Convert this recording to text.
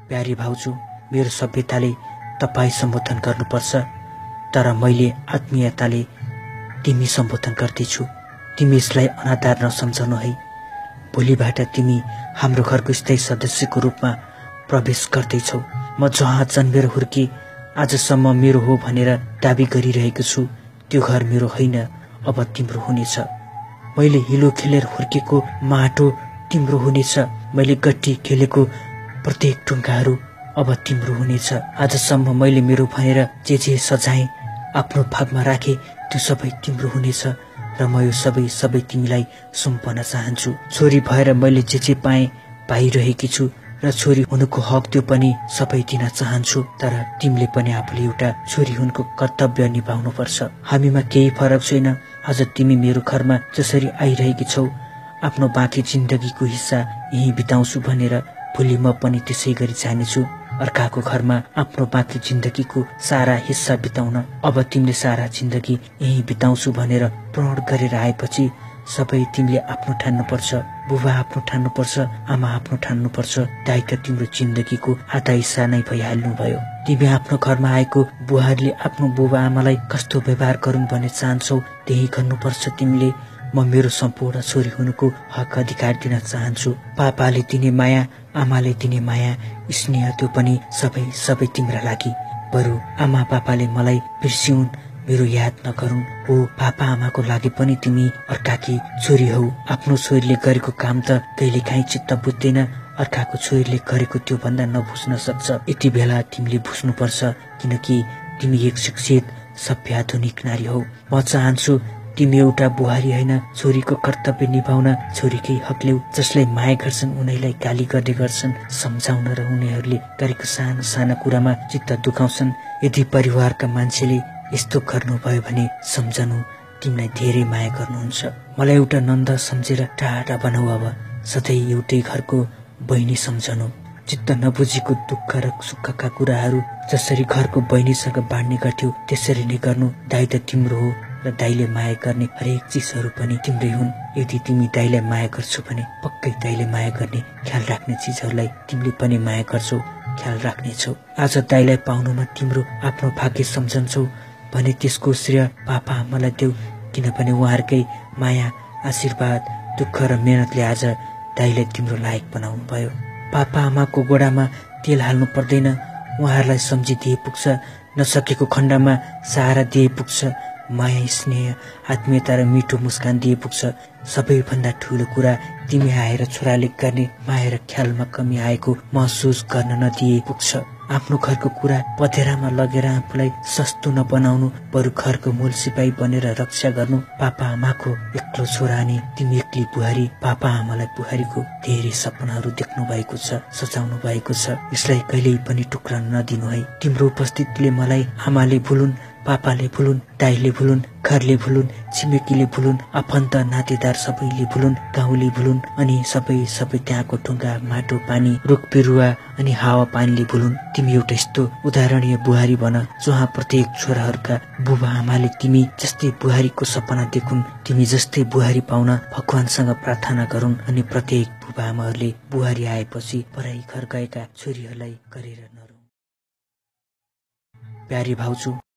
प्यारी भाउजू, मेरो सभ्यताले तपाईँ सम्बोधन गर्नुपर्छ, तर मैले आत्मीयताले तिमी सम्बोधन गर्दैछु। तिमी यसलाई अनादर नसम्झनु है। भोलिबाट तिमी हाम्रो घरको स्थायी सदस्यको रूपमा प्रवेश गर्दैछौ। म जहाँ जन्मेर हुर्के आजसम्म मेरो हो भनेर दाबी गरिरहेको छु, त्यो घर मेरो होइन, अब तिम्रो हुनेछ। मैले हिलो खेलेर हुर्केको माटो तिम्रो हुनेछ। मैले गट्टी खेलेको प्रत्येक ढुङ्गाहरू अब तिम्रो हुनेछ। आजसम्म मैले मेरो भनेर जे सजाएँ, आफ्नो भागमा राखे, त्यो सबै तिम्रो हुनेछ र म यो सबै तिमीलाई सुम्पन चाहन्छु। छोरी भएर मैले जे पाएँ पाइरहेकी छु र छोरी हुनुको हक त्यो पनि सबै दिन चाहन्छु। तर तिमीले पनि आफूले एउटा छोरी हुनुको कर्तव्य निभाउनुपर्छ। हामीमा केही फरक छैन। आज तिमी मेरो घरमा जसरी आइरहेकी छौ, आफ्नो बाँकी जिन्दगीको हिस्सा यही बिताउँछु भनेर भोलि म पनि त्यसै गरी जानेछु। अर्काको घरमा आफ्नो बाँकी जिन्दगीको सारा हिस्सा बिताउन। अब तिमीले सारा जिन्दगी यही बिताउँछु भनेर प्रण गरेर आएपछि सबै तिमीले आफ्नो ठान्नुपर्छ। बुबा आफ्नो ठान्नुपर्छ, आमा आफ्नो ठान्नुपर्छ। दायित्व तिम्रो जिन्दगीको आधा हिस्सा नै भइहाल्नु भयो। तिमी आफ्नो घरमा आएको बुहारीले आफ्नो बुबा आमालाई कस्तो व्यवहार गरून् भन्ने चाहन्छौ, त्यही गर्नुपर्छ तिमीले। म मेरो सम्पूर्ण छोरी हुनुको हक अधिकार दिन चाहन्छु। पापाले दिने माया, आमाले दिने माया, स्नेह, त्यो पनि सबै तिम्रा लागि। बरु आमा पापाले मलाई बिर्सिउन्, मेरो याद नगरून्। हो, पापा आमाको लागि पनि तिमी अर्काकी छोरी हौ। आफ्नो छोरीले गरेको काम त कहिलेकाहीँ चित्त बुझ्दैन, अर्काको छोरीले गरेको त्यो भन्दा नबुझ्न सक्छ। यति बेला तिमीले बुझ्नुपर्छ, किनकि तिमी एक शिक्षित सभ्य आधुनिक नारी हौ। म चाहन्छु तिमी एउटा बुहारी होइन, छोरीको कर्तव्य निभाउन, छोरीकै हक ल्याऊ। जसलाई माया गर्छन् उनीलाई गाली गर्ने गर्छन्, सम्झाउन र उनीहरूले गरेको सानो सानो कुरामा चित्त दुखाउँछन्। यदि परिवारका मान्छेले यस्तो गर्नुभयो भने सम्झनु, तिमीलाई धेरै माया गर्नुहुन्छ। मलाई एउटा नन्द सम्झेर टाढा बनाऊ। अब सधैँ एउटै घरको बहिनी सम्झनु। चित्त नबुझेको दुःख र सुखका कुराहरू जसरी घरको बहिनीसँग बाँड्ने गर्थ्यौ, त्यसरी नै गर्नु। दाइ त तिम्रो हो र दाइले माया गर्ने हरेक चिजहरू पनि तिम्रै हुन्। यदि तिमी दाइलाई माया गर्छौ भने पक्कै दाइले माया गर्ने, ख्याल राख्ने चिजहरूलाई तिमीले पनि माया गर्छौ, ख्याल राख्नेछौ। आज दाइलाई पाउनुमा तिम्रो आफ्नो भाग्य सम्झन्छौ भने त्यसको श्रेय पापा आमालाई देऊ, किनभने उहाँहरूकै माया, आशीर्वाद, दुःख र मेहनतले आज दाइलाई तिम्रो लायक बनाउनु भयो। पापा आमाको गोडामा तेल हाल्नु पर्दैन, उहाँहरूलाई सम्झिदिए पुग्छ। नसकेको खण्डमा सहारा दिए पुग्छ। माया, स्नेह, आत्मीयता र मिठो मुस्कान दिए पुग्छ। सबैभन्दा ठुलो कुरा तिमी आएर छोराले गर्ने माया र ख्यालमा कमी आएको महसुस गर्न नदिए पुग्छ। आफ्नो घरको कुरा पधेरामा लगेर आफूलाई सस्तो नबनाउनु, बरु घरको मूल सिपाही बनेर रक्षा गर्नु। पापा आमाको एक्लो छोरा अनि तिमी एक्ली बुहारी। पापा आमालाई बुहारीको धेरै सपनाहरू देख्नु भएको छ, सजाउनु भएको छ। यसलाई कहिल्यै पनि टुक्रान नदिनु है। तिम्रो उपस्थितिले मलाई आमाले भुलुन्, पापाले भुलुन्, दाइले भुलुन्, घरले भुलुन्, छिमेकीले भुलुन्, आफन्त नातेदार सबैले भुलुन्, गाउँले भुलुन्, अनि सबै त्यहाँको ढुङ्गा, माटो, पानी, रुख बिरुवा अनि हावा पानीले भुलुन्। तिमी एउटा यस्तो उदाहरणीय बुहारी बन जहाँ प्रत्येक छोराहरूका बुबा आमाले तिमी जस्तै बुहारीको सपना देखुन्। तिमी जस्तै बुहारी पाउन भगवानसँग प्रार्थना गरून् अनि प्रत्येक बुबा आमाहरूले बुहारी आएपछि पराई घर गएका छोरीहरूलाई गरेर नरौँ। प्यारी भाउजू,